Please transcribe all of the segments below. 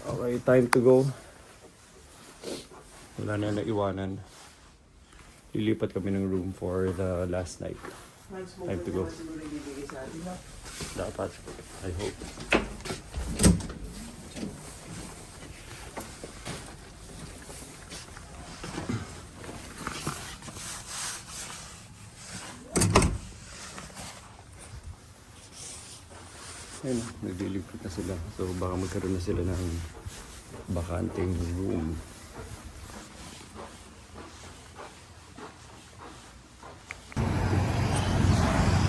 Okay, time to go. Wala na naiwanan. Lilipat kami ng room for the last night. Time to go. Dapat. I hope. Ayun, naglilipat na sila. So baka magkaroon na sila ng bakanting room.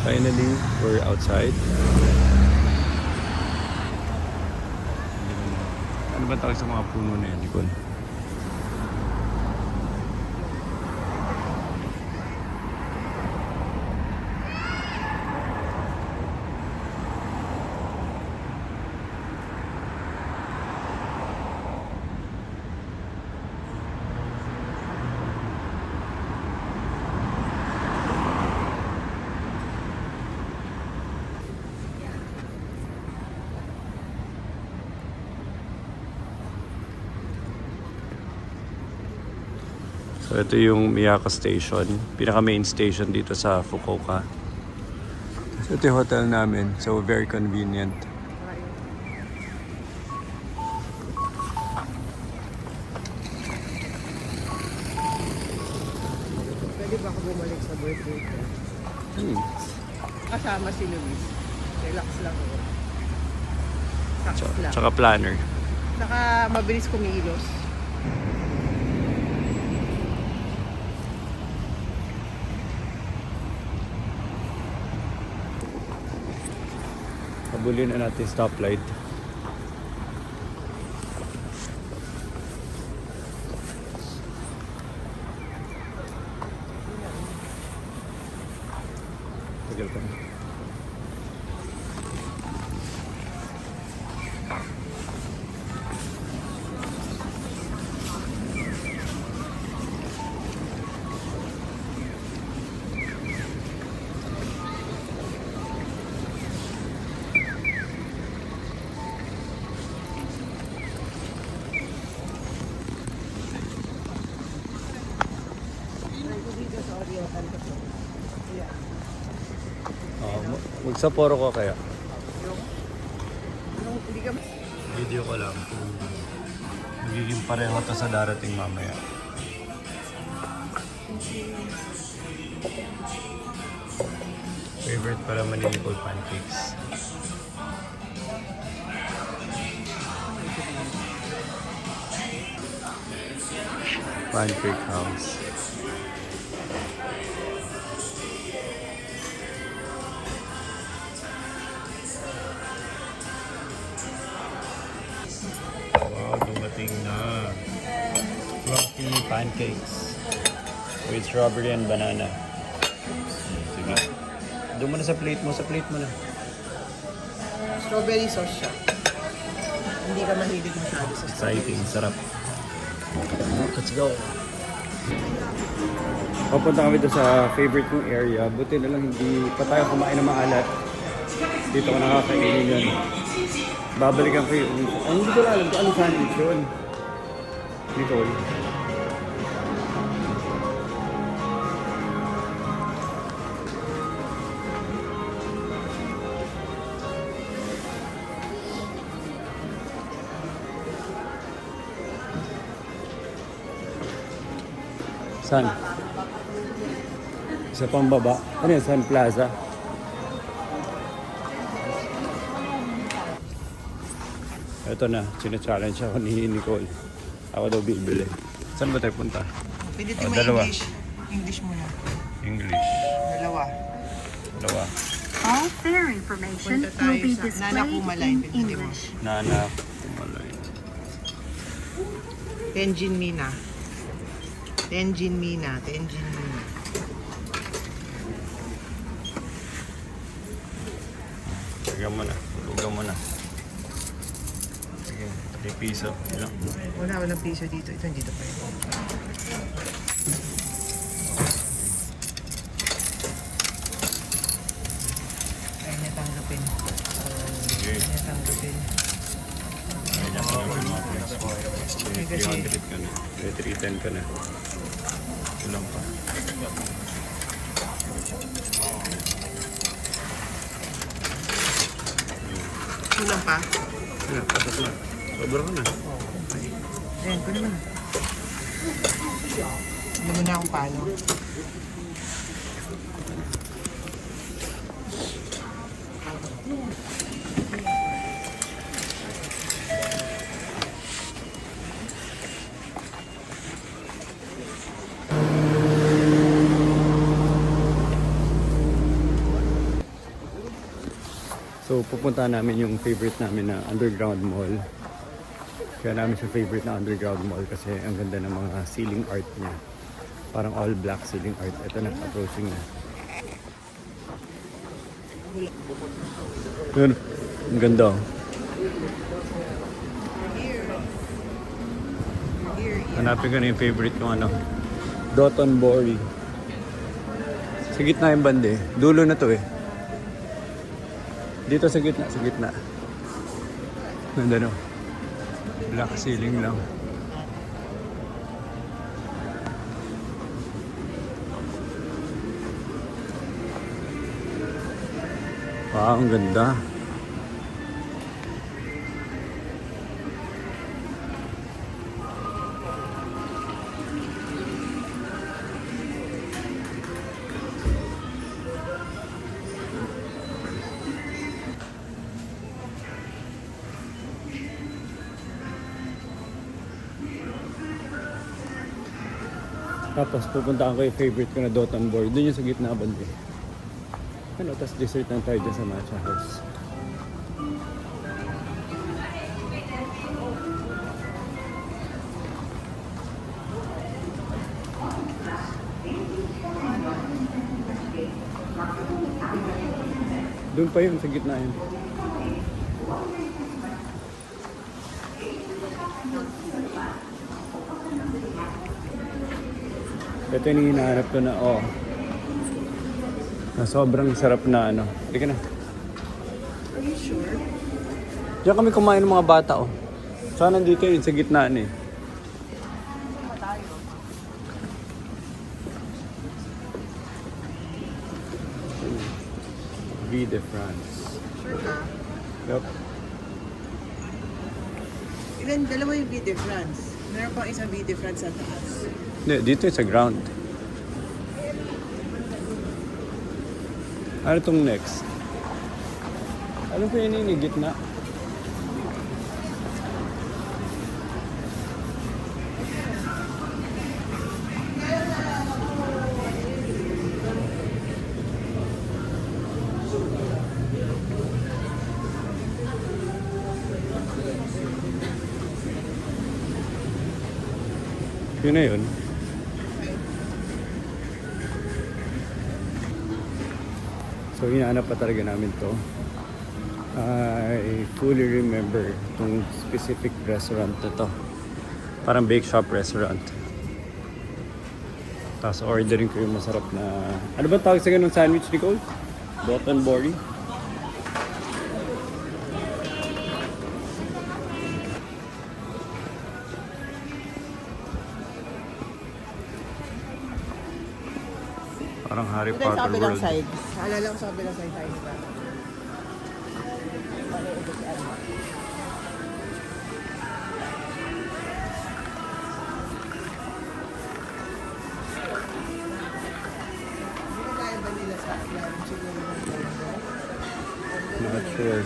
Finally, we're outside. Ano ba tawag sa mga puno na yan, Nicole? So ito yung Miyako Station, pinaka main station dito sa Fukuoka. So ito yung hotel namin, so very convenient. Pwede ba ako bumalik sa birthday ko? Kasama si Luis. Relax lang ako. Relax lang. Tsaka planner. Saka mabilis kumilos. Habulin na natin stoplight. Tagal pa. Magsaporo ko kaya. Hindi ka... Video ko lang kung magiging pareho to sa darating mamaya. Favorite para Manila pancakes. Pancake house. Dumating na fluffy pancakes with strawberry and banana. Sige. Doon mo na sa plate mo. Sa plate mo na. Strawberry sauce siya. Hindi ka mahilig masyado sa strawberry. Exciting. Sarap. Let's go. Papunta kami doon sa favorite kong area. Buti na lang hindi pa tayo kumain ng maalat. Dito ko nakakainin yun. Babalikan ko yung... hindi ko alam kung ano sandwich yun. Nicole. Saan? Isa pang baba. Ano yun? Sun Plaza? Ito na, sina-challenge ako ni Nicole. Ako daw bibili. Saan ba tayo punta? Pwede Oh, mo dalawa. English. English muna. English. Dalawa. Dalawa. All fare information Punta tayo will be sa displayed Nana Kuma line. in Pwede mo. English. Nana. Kumalay. Tenjin Mina. Tenjin Mina. Tenjin Mina. Lagyan mo na. Lugan mo na. Sige. 3 piso. Ilang? Walang piso dito. Ito dito pa rin. Ay, natanggapin. Sige. Natanggapin. Ay, 300 ka na. 310 ka na. Kulang pa. Kulang pa. Ayan, tapos na. Sobra ka na. Ayan, ko naman. Alam mo na kung paano. So, pupunta namin yung favorite namin na underground mall. Kaya namin siya favorite na underground mall kasi ang ganda ng mga ceiling art niya. Parang all black ceiling art. Ito na, approaching na. Yun, ang ganda. Oh. Hanapin ko na yung favorite kong ano. Dotonbori. Sa gitna yung bande. Dulo na to eh. Dito sa gitna, sa gitna. Ganda no. Black ceiling lang. Wow, ang ganda. Tapos pupuntaan ko yung favorite ko na Dotonbori. Doon yung sa gitna bandi. Ano, tapos dessert lang tayo dyan sa matcha house. Doon pa yun, sa gitna yun. Ito yung hinahanap ko na, na sobrang sarap na ano. Halika na. Are you sure? Diyan kami kumain ng mga bata, oh. Saan nandito yun, sa gitna eh. Vie de France. Sure ka? Yup. Ilan, dalawa yung Vie de France. Meron pang isang Vie de France sa taas. Hindi, dito yung sa ground. Ano itong next? Ano po yun yung gitna? Yun na yun. So, hinahanap pa talaga namin to. I fully remember itong specific restaurant na to. Parang bake shop restaurant. Tapos ordering ko yung masarap na... Ano ba tawag sa ganun sandwich, Nicole? Dotonbori? Parang Harry Ito yung sa Potter kabilang world. side. Naalala ko sa kabilang side tayo ba? Hindi na kaya ba nila sa yan? Siguro Not sure.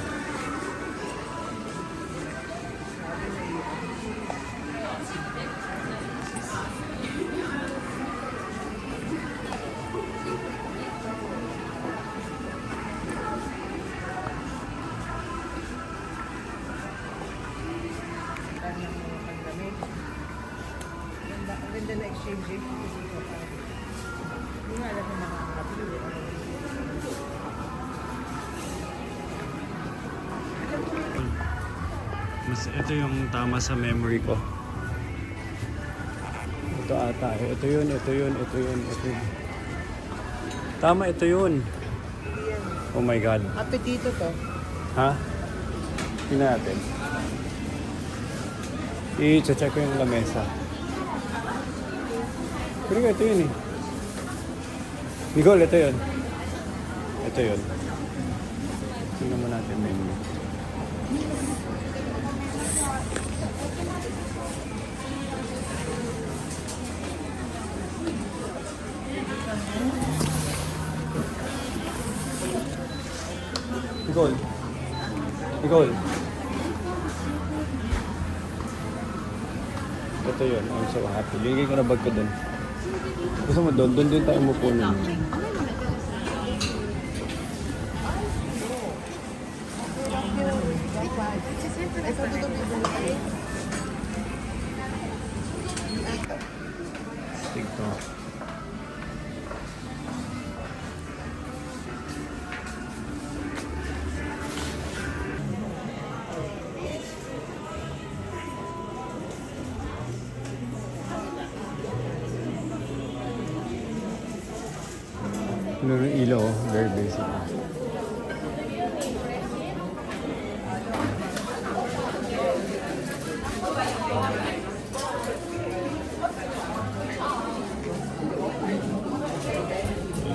Ang ganda na exchange eh. Hindi nga alam na nakakapili. Mas ito yung tama sa memory ko. Ito ata. Ito yun, ito yun, ito yun, ito yun. Tama, ito yun. Oh my God. Apetito to. Ha? Tingnan natin. I-check ko yung lamesa. Pero ito yun eh. Nicole, ito yun. Ito yun. Tingnan mo natin menu. Nicole. Nicole. Ito yun. I'm so happy. Lingay ko na bag ko dun. Gusto mo doon? Doon din tayo mupo nun. TikTok. Ano yung ilaw? Very basic.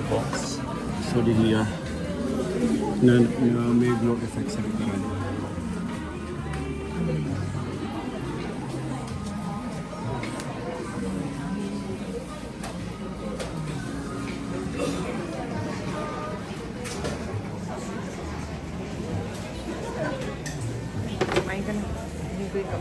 Box. So di na may glow effect sa likuran. Kumain ka na. Hindi ko ikaw.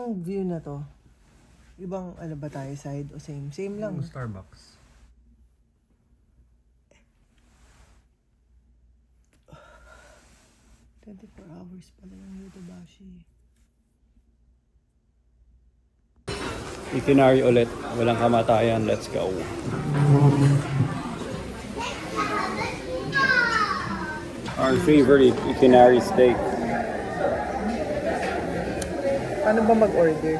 Ang view na to, ibang ano ba tayo, side o same? Same lang. Starbucks. $24 hours pala yung Yodobashi. Itinerary ulit. Walang kamatayan. Let's go. Our favorite itinerary steak. Paano ba mag-order?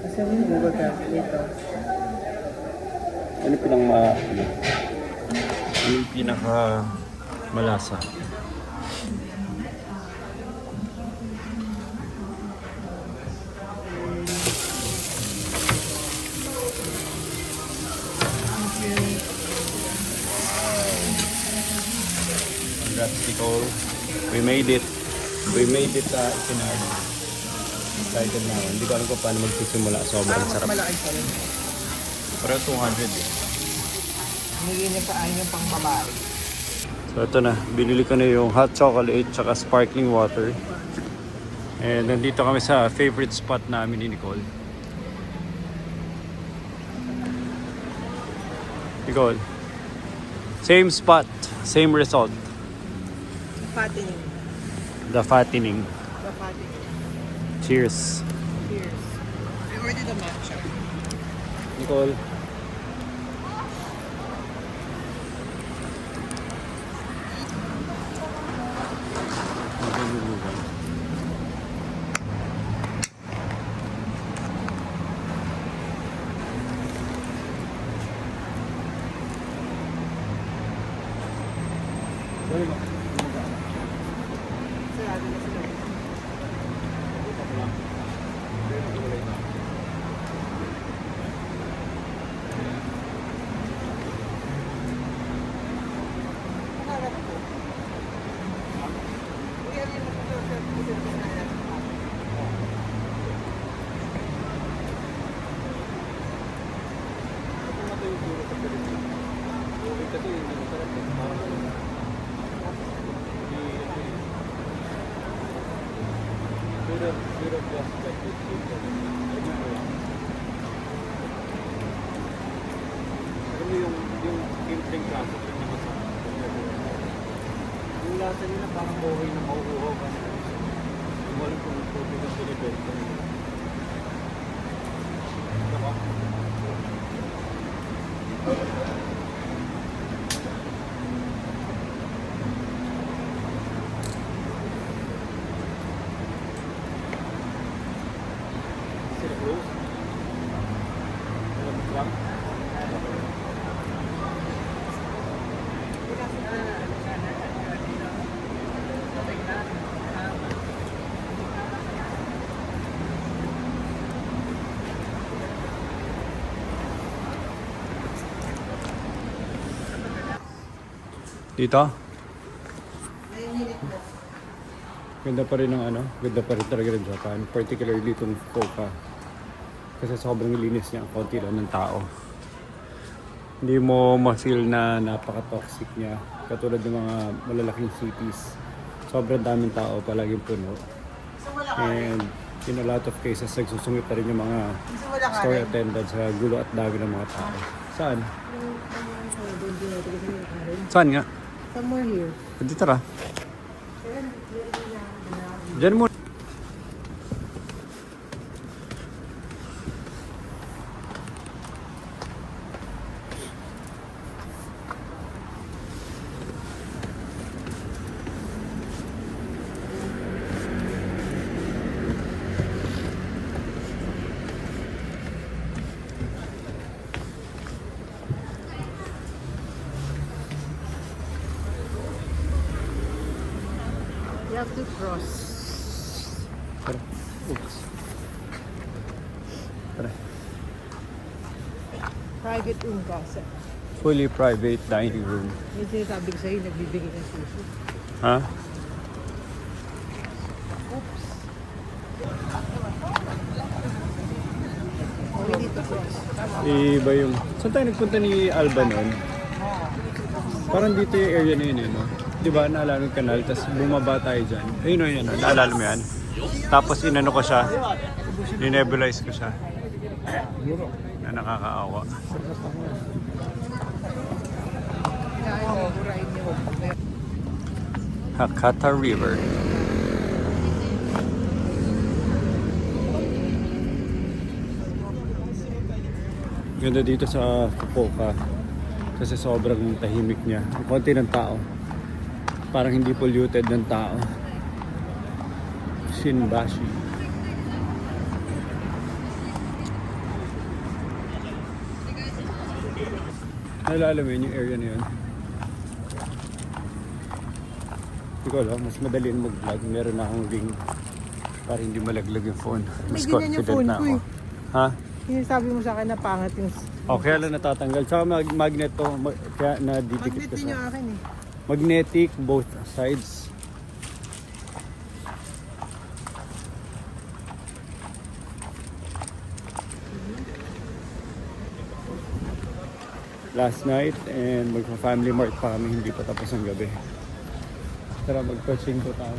Kasi yung Google Translate. Ano yung pinaka malasa? Congrats, Nicole. We made it. We made it sa Itinard. Excited na ako. Hindi ko alam kung paano magsisimula. Sobrang sarap. Malaki pa rin. Pero 200 eh. Hindi niya pa yung pang babae. So ito na, binili ko na yung hot chocolate tsaka sparkling water. And nandito kami sa favorite spot namin ni Nicole. Nicole, same spot, same result. Fattening. The fattening. The fattening. Cheers. Cheers. I ordered the matcha. Nicole. Sarado na sila. Yung lasa nila parang buhay na mauuhaw ka na. Yung walang kung tubig ang pinibenta nila. Diba? Sila close? Alam lang? Dito? Ganda pa rin ng ano, ganda pa rin talaga ng Japan. Particularly itong Fukuoka. Kasi sobrang linis niya, konti lang ng tao. Hindi mo ma-feel na napaka-toxic niya. Katulad ng mga malalaking cities. Sobrang daming tao, palaging puno. And in a lot of cases, nagsusungit pa rin yung mga store attendants sa gulo at dami ng mga tao. Saan? Saan nga? Somewhere here. Dito tara. Diyan mo. You have to cross. Tara. Oops. Tara. Private room kasi. Fully private dining room. Yung sinasabi ko sa'yo, nagbibigay ng sushi. Ha? Oops. Oh, we need to cross. Iba yung... Saan tayo nagpunta ni Alba noon? Parang dito yung area na yun, no? Di ba, naalala yung kanal, tapos bumaba tayo dyan. Ayun o yun, naalala mo yan? Tapos inano ko siya, ninebulize ko siya. Na nakakaawa. Hakata River. Ganda dito sa Fukuoka kasi sobrang tahimik niya. Ang konti ng tao. Parang hindi polluted ng tao. Shinbashi. Naalala mo yun, yung area na yun? Hindi ko alam, mas madali mag-vlog. Meron na akong ring para hindi malaglag yung phone. Mas May ganyan yung confident phone na ko ako. eh. Ha? Sinasabi mo sa akin na pangat yung... O, kaya lang natatanggal. Tsaka magnet to, kaya nadidikit Magnet ko din yung sa... akin eh. Magnetic both sides. Last night and magpa-family mart pa kami, hindi pa tapos ang gabi. Tara, mag-coaching po tayo.